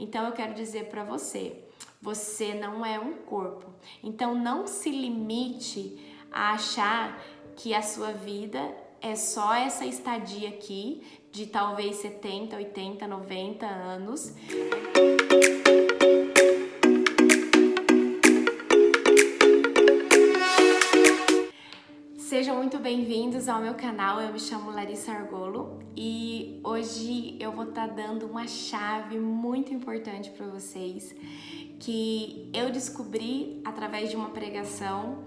Então eu quero dizer para você, você não é um corpo. Então não se limite a achar que a sua vida é só essa estadia aqui de talvez 70, 80, 90 anos. Sejam muito bem-vindos ao meu canal, eu me chamo Larissa Argolo e hoje eu vou estar dando uma chave muito importante para vocês que eu descobri através de uma pregação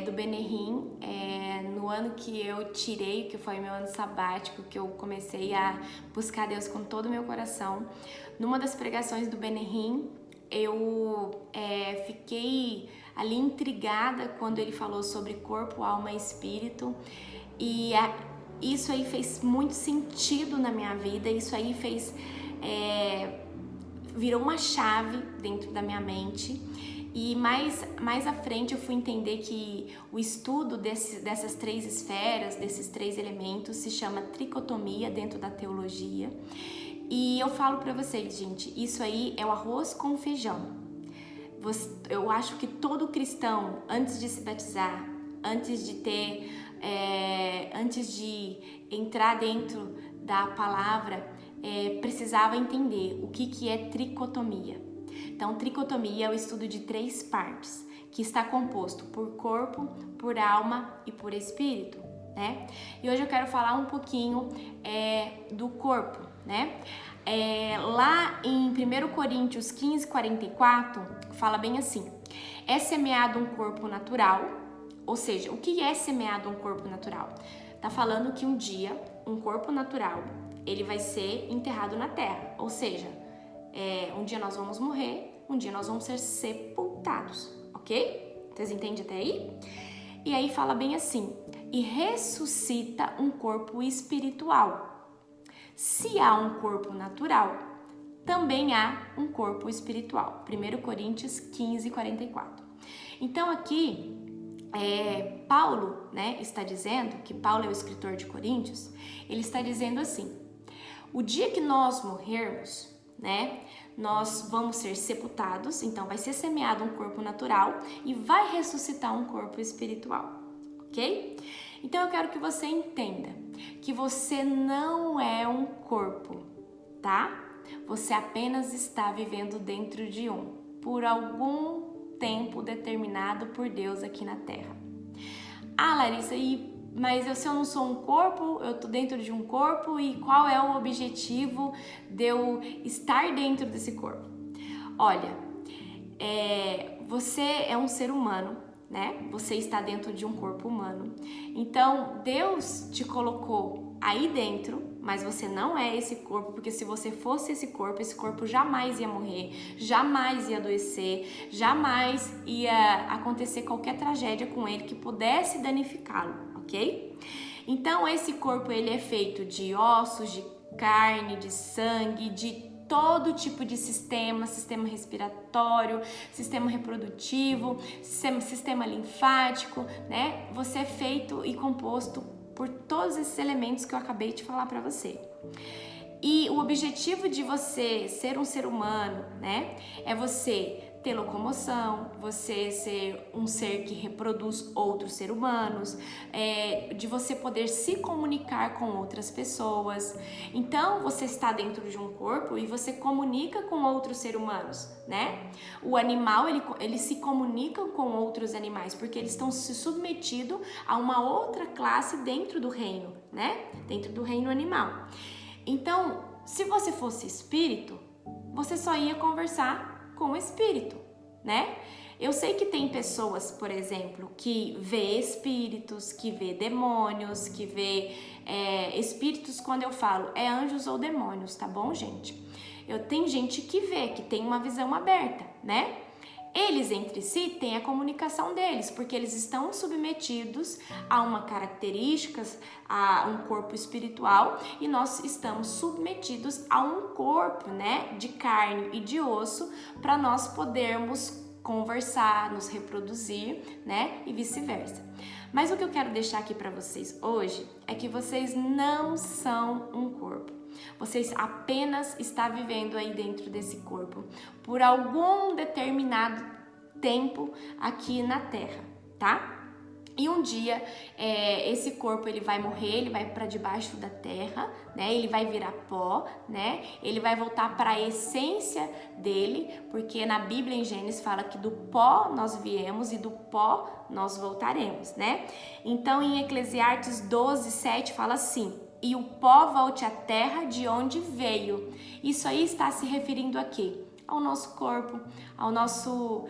do Benihim no ano que eu tirei, que foi meu ano sabático, que eu comecei a buscar Deus com todo o meu coração. Numa das pregações do Benihim, eu fiquei ali intrigada quando ele falou sobre corpo, alma e espírito, e isso aí fez muito sentido na minha vida. Isso aí virou uma chave dentro da minha mente. E mais à frente eu fui entender que o estudo dessas três esferas, desses três elementos, se chama tricotomia dentro da teologia. E eu falo pra vocês, gente, isso aí é o arroz com feijão. Eu acho que todo cristão, antes de se batizar, antes de entrar dentro da palavra, precisava entender o que é tricotomia. Então, tricotomia é o estudo de três partes, que está composto por corpo, por alma e por espírito, né? E hoje eu quero falar um pouquinho do corpo, né? Lá em 1 Coríntios 15, 44, fala bem assim: é semeado um corpo natural. Ou seja, o que é semeado um corpo natural? Tá falando que um dia, um corpo natural, ele vai ser enterrado na terra. Ou seja, um dia nós vamos morrer, um dia nós vamos ser sepultados, ok? Vocês entendem até aí? E aí fala bem assim: e ressuscita um corpo espiritual. Se há um corpo natural, também há um corpo espiritual. 1 Coríntios 15, 44. Então aqui, Paulo, né, está dizendo, que Paulo é o escritor de Coríntios, ele está dizendo assim: o dia que nós morrermos, né, nós vamos ser sepultados, então vai ser semeado um corpo natural e vai ressuscitar um corpo espiritual, ok? Então eu quero que você entenda que você não é um corpo, tá? Você apenas está vivendo dentro de por algum tempo determinado por Deus aqui na Terra. Ah, Larissa, mas se eu não sou um corpo, eu tô dentro de um corpo, e qual é o objetivo de eu estar dentro desse corpo? Olha, você é um ser humano, né? Você está dentro de um corpo humano. Então, Deus te colocou aí dentro, mas você não é esse corpo, porque se você fosse esse corpo jamais ia morrer, jamais ia adoecer, jamais ia acontecer qualquer tragédia com ele que pudesse danificá-lo, ok? Então, esse corpo, ele é feito de ossos, de carne, de sangue, de todo tipo de sistema respiratório, sistema reprodutivo, sistema linfático, né? Você é feito e composto por todos esses elementos que eu acabei de falar para você. E o objetivo de você ser um ser humano, né, é você ter locomoção, você ser um ser que reproduz outros seres humanos, de você poder se comunicar com outras pessoas. Então, você está dentro de um corpo e você comunica com outros seres humanos, né? O animal, ele se comunica com outros animais, porque eles estão se submetidos a uma outra classe dentro do reino, né? Dentro do reino animal. Então, se você fosse espírito, você só ia conversar com o espírito, né? Eu sei que tem pessoas, por exemplo, que vê espíritos, que vê demônios, que vê espíritos. Quando eu falo anjos ou demônios, tá bom, gente? Tem gente que vê, que tem uma visão aberta, né? Eles entre si têm a comunicação deles, porque eles estão submetidos a uma características, a um corpo espiritual, e nós estamos submetidos a um corpo, né, de carne e de osso, para nós podermos conversar, nos reproduzir, né, e vice-versa. Mas o que eu quero deixar aqui para vocês hoje é que vocês não são um corpo. Você apenas está vivendo aí dentro desse corpo por algum determinado tempo aqui na Terra, tá? E um dia esse corpo ele vai morrer, ele vai para debaixo da terra, né? Ele vai virar pó, né? Ele vai voltar para a essência dele, porque na Bíblia em Gênesis fala que do pó nós viemos e do pó nós voltaremos, né? Então em Eclesiastes 12:7 fala assim: e o pó volte à terra de onde veio. Isso aí está se referindo a quê? Ao nosso corpo, ao nosso,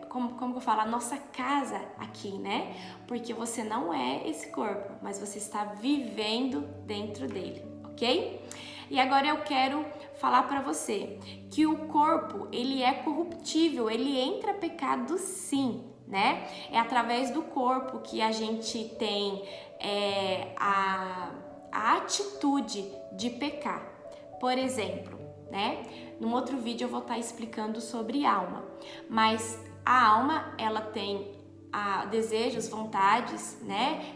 como que eu falo, a nossa casa aqui, né? Porque você não é esse corpo, mas você está vivendo dentro dele, ok? E agora eu quero falar para você que o corpo, ele é corruptível, ele entra pecado sim, né? É através do corpo que a gente tem a atitude de pecar. Por exemplo, né? Num outro vídeo eu vou estar explicando sobre alma, mas a alma ela tem desejos, vontades, né?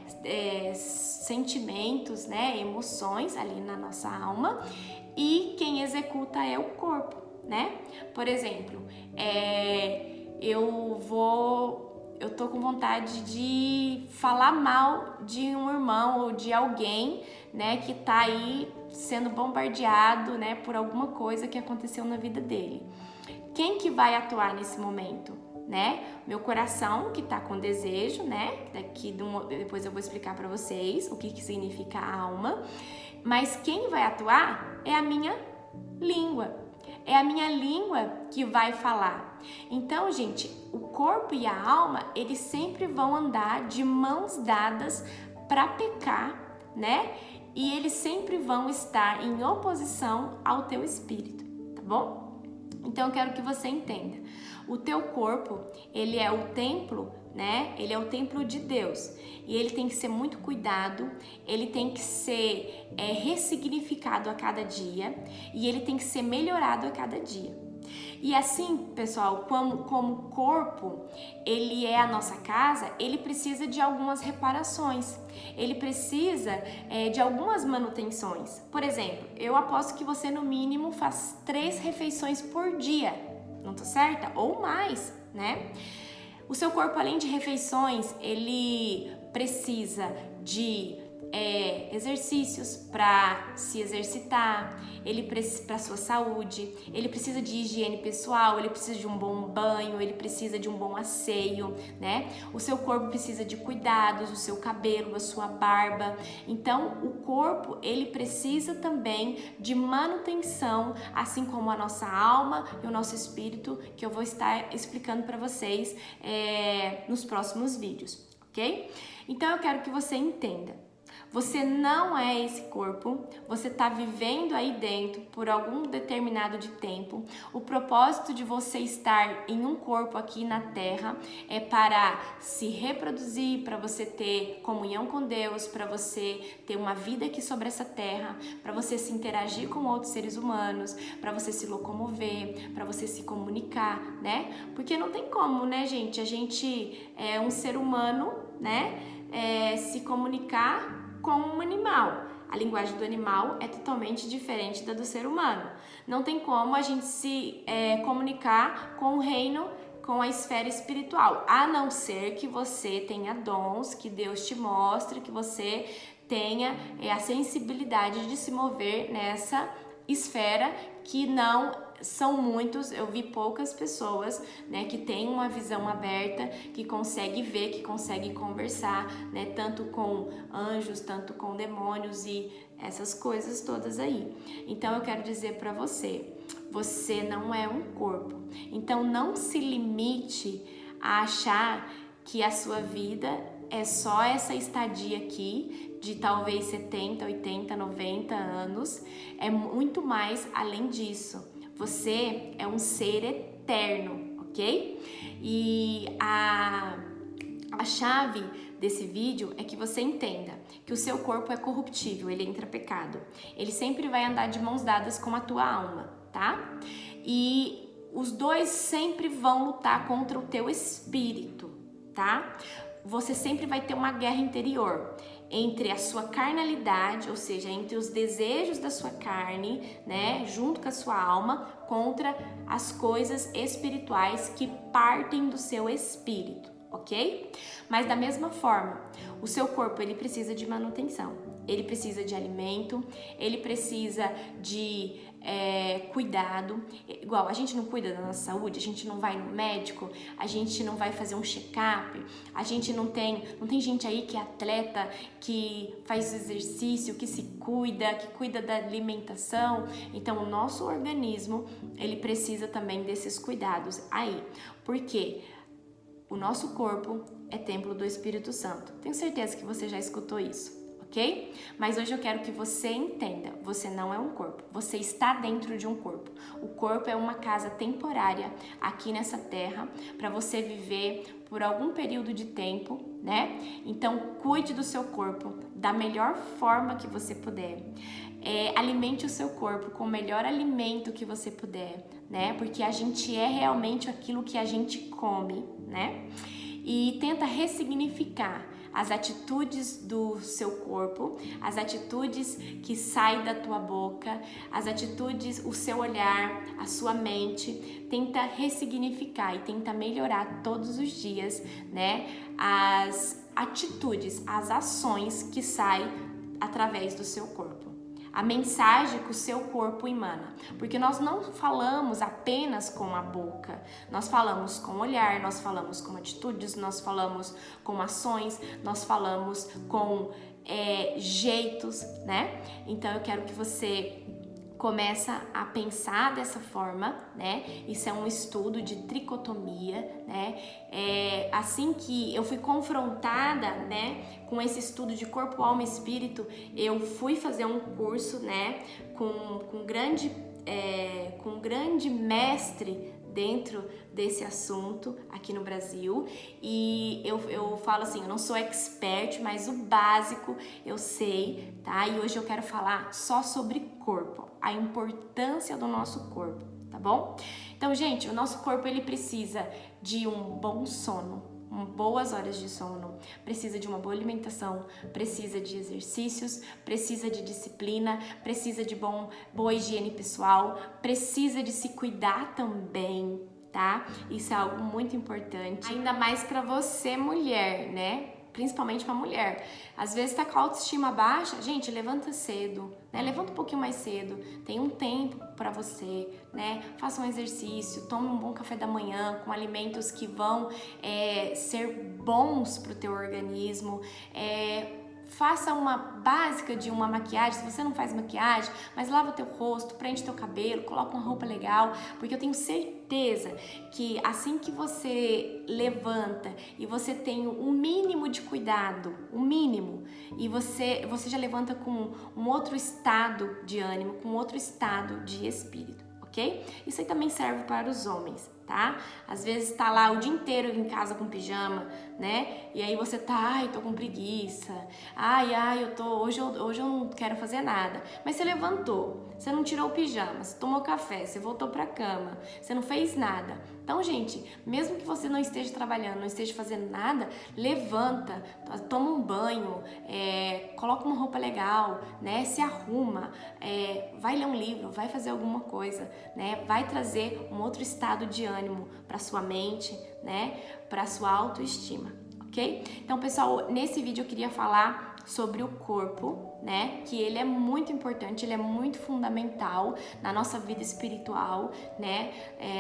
Sentimentos, né? Emoções ali na nossa alma, e quem executa é o corpo, né? Por exemplo, eu tô com vontade de falar mal de um irmão ou de alguém, né, que tá aí sendo bombardeado, né, por alguma coisa que aconteceu na vida dele. Quem que vai atuar nesse momento, né? Meu coração, que tá com desejo, né? Depois eu vou explicar para vocês o que significa alma. Mas quem vai atuar é a minha língua. É a minha língua que vai falar. Então, gente, o corpo e a alma, eles sempre vão andar de mãos dadas para pecar, né? E eles sempre vão estar em oposição ao teu espírito, tá bom? Então, eu quero que você entenda. O teu corpo, ele é o templo, né? Ele é o templo de Deus. E ele tem que ser muito cuidado, ele tem que ser ressignificado a cada dia e ele tem que ser melhorado a cada dia. E assim, pessoal, como o corpo, ele é a nossa casa, ele precisa de algumas reparações, ele precisa de algumas manutenções. Por exemplo, eu aposto que você no mínimo faz 3 refeições por dia, não tô certa? Ou mais, né? O seu corpo, além de refeições, ele precisa de exercícios para se exercitar, ele precisa para sua saúde, ele precisa de higiene pessoal, ele precisa de um bom banho, ele precisa de um bom asseio, né? O seu corpo precisa de cuidados, o seu cabelo, a sua barba. Então, o corpo, ele precisa também de manutenção, assim como a nossa alma e o nosso espírito, que eu vou estar explicando para vocês nos próximos vídeos, ok? Então, eu quero que você entenda. Você não é esse corpo, você está vivendo aí dentro por algum determinado de tempo. O propósito de você estar em um corpo aqui na Terra é para se reproduzir, para você ter comunhão com Deus, para você ter uma vida aqui sobre essa terra, para você se interagir com outros seres humanos, para você se locomover, para você se comunicar, né? Porque não tem como, né, gente? A gente é um ser humano, né? Se comunicar com um animal. A linguagem do animal é totalmente diferente da do ser humano. Não tem como a gente se comunicar com o reino, com a esfera espiritual, a não ser que você tenha dons, que Deus te mostre, que você tenha a sensibilidade de se mover nessa esfera, que não são muitos, eu vi poucas pessoas, né, que têm uma visão aberta, que consegue ver, que consegue conversar, né, tanto com anjos, tanto com demônios e essas coisas todas aí. Então eu quero dizer para você, você não é um corpo. Então não se limite a achar que a sua vida é só essa estadia aqui de talvez 70, 80, 90 anos. É muito mais além disso. Você é um ser eterno, ok? E a chave desse vídeo é que você entenda que o seu corpo é corruptível, ele entra pecado. Ele sempre vai andar de mãos dadas com a tua alma, tá? E os dois sempre vão lutar contra o teu espírito, tá? Você sempre vai ter uma guerra interior. entre a sua carnalidade, ou seja, entre os desejos da sua carne, né, junto com a sua alma, contra as coisas espirituais que partem do seu espírito, ok? Mas da mesma forma, o seu corpo ele precisa de manutenção, ele precisa de alimento, ele precisa de cuidado. Igual a gente não cuida da nossa saúde, a gente não vai no médico, a gente não vai fazer um check-up, a gente não tem gente aí que é atleta, que faz exercício, que se cuida, que cuida da alimentação. Então o nosso organismo ele precisa também desses cuidados aí, porque o nosso corpo é templo do Espírito Santo. Tenho certeza que você já escutou isso, ok? Mas hoje eu quero que você entenda, você não é um corpo, você está dentro de um corpo. O corpo é uma casa temporária aqui nessa terra para você viver por algum período de tempo, né? Então cuide do seu corpo da melhor forma que você puder. Alimente o seu corpo com o melhor alimento que você puder, né? Porque a gente é realmente aquilo que a gente come, né? E tenta ressignificar as atitudes do seu corpo, as atitudes que saem da tua boca, as atitudes, o seu olhar, a sua mente. Tenta ressignificar e tenta melhorar todos os dias, né? As atitudes, as ações que saem através do seu corpo. A mensagem que o seu corpo emana, porque nós não falamos apenas com a boca, nós falamos com o olhar, nós falamos com atitudes, nós falamos com ações, nós falamos com jeitos, né? Então eu quero que você começa a pensar dessa forma, né? Isso é um estudo de tricotomia, né? Assim que eu fui confrontada, né, com esse estudo de corpo, alma e espírito, eu fui fazer um curso, né, com um grande mestre dentro desse assunto aqui no Brasil, e eu falo assim, eu não sou expert, mas o básico eu sei, tá? E hoje eu quero falar só sobre corpo, a importância do nosso corpo, tá bom? Então, gente, o nosso corpo ele precisa de um bom sono, boas horas de sono, precisa de uma boa alimentação, precisa de exercícios, precisa de disciplina, precisa de boa higiene pessoal, precisa de se cuidar também, tá? Isso é algo muito importante, ainda mais para você mulher, né? Principalmente para mulher. Às vezes tá com a autoestima baixa, gente, levanta cedo, né? Levanta um pouquinho mais cedo, tem um tempo para você, né? Faça um exercício, tome um bom café da manhã com alimentos que vão ser bons pro teu organismo, faça uma básica de uma maquiagem, se você não faz maquiagem, mas lava o teu rosto, prende teu cabelo, coloca uma roupa legal, porque eu tenho certeza que assim que você levanta e você tem um mínimo de cuidado, um mínimo, e você já levanta com um outro estado de ânimo, com outro estado de espírito, ok? Isso aí também serve para os homens, tá? Às vezes tá lá o dia inteiro em casa com pijama, né? E aí você tá, ai, tô com preguiça. Hoje eu não quero fazer nada. Mas você levantou, você não tirou o pijama, você tomou café, você voltou pra cama, você não fez nada. Então, gente, mesmo que você não esteja trabalhando, não esteja fazendo nada, levanta, toma um banho, coloca uma roupa legal, né? Se arruma, vai ler um livro, vai fazer alguma coisa, né? Vai trazer um outro estado de ânimo para sua mente, né? Para sua autoestima, ok? Então, pessoal, nesse vídeo eu queria falar sobre o corpo, né? Que ele é muito importante, ele é muito fundamental na nossa vida espiritual, né?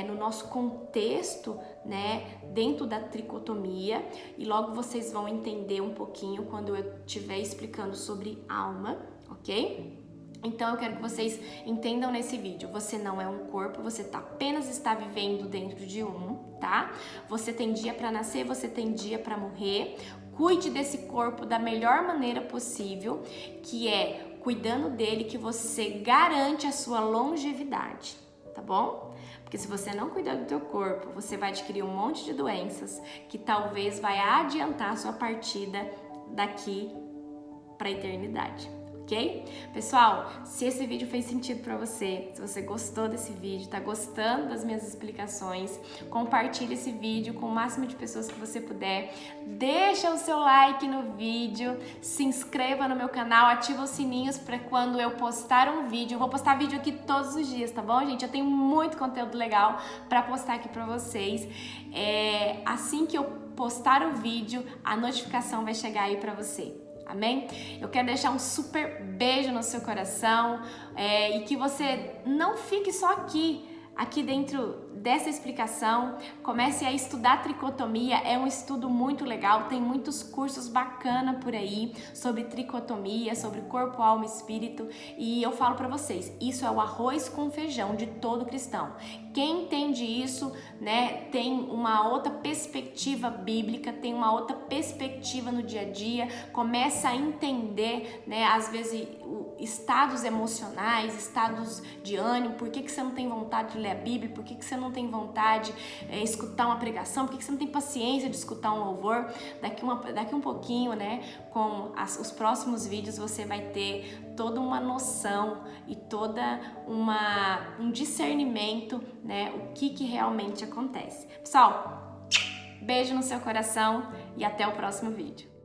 No nosso contexto, né? Dentro da tricotomia, e logo vocês vão entender um pouquinho quando eu estiver explicando sobre alma, ok? Então eu quero que vocês entendam nesse vídeo, você não é um corpo, você apenas está vivendo dentro de um, tá? Você tem dia para nascer, você tem dia para morrer. Cuide desse corpo da melhor maneira possível, que é cuidando dele que você garante a sua longevidade, tá bom? Porque se você não cuidar do teu corpo, você vai adquirir um monte de doenças que talvez vai adiantar a sua partida daqui para a eternidade. ok? Pessoal, se esse vídeo fez sentido para você, se você gostou desse vídeo, tá gostando das minhas explicações, compartilhe esse vídeo com o máximo de pessoas que você puder, deixa o seu like no vídeo, se inscreva no meu canal, ativa os sininhos para quando eu postar um vídeo, eu vou postar vídeo aqui todos os dias, tá bom, gente? Eu tenho muito conteúdo legal para postar aqui para vocês. Assim que eu postar o vídeo, a notificação vai chegar aí para você. Amém? Eu quero deixar um super beijo no seu coração e que você não fique só aqui dentro dessa explicação. Comece a estudar tricotomia, é um estudo muito legal, tem muitos cursos bacanas por aí sobre tricotomia, sobre corpo, alma e espírito, e eu falo para vocês, isso é o arroz com feijão de todo cristão. Quem entende isso, né, tem uma outra perspectiva bíblica, tem uma outra perspectiva no dia a dia, começa a entender, né, às vezes estados emocionais, estados de ânimo, por que você não tem vontade de ler a Bíblia, por que você não tem vontade de escutar uma pregação, por que você não tem paciência de escutar um louvor. Daqui um pouquinho, né, com os próximos vídeos, você vai ter toda uma noção e toda um discernimento, né, o que realmente acontece. Pessoal, beijo no seu coração e até o próximo vídeo.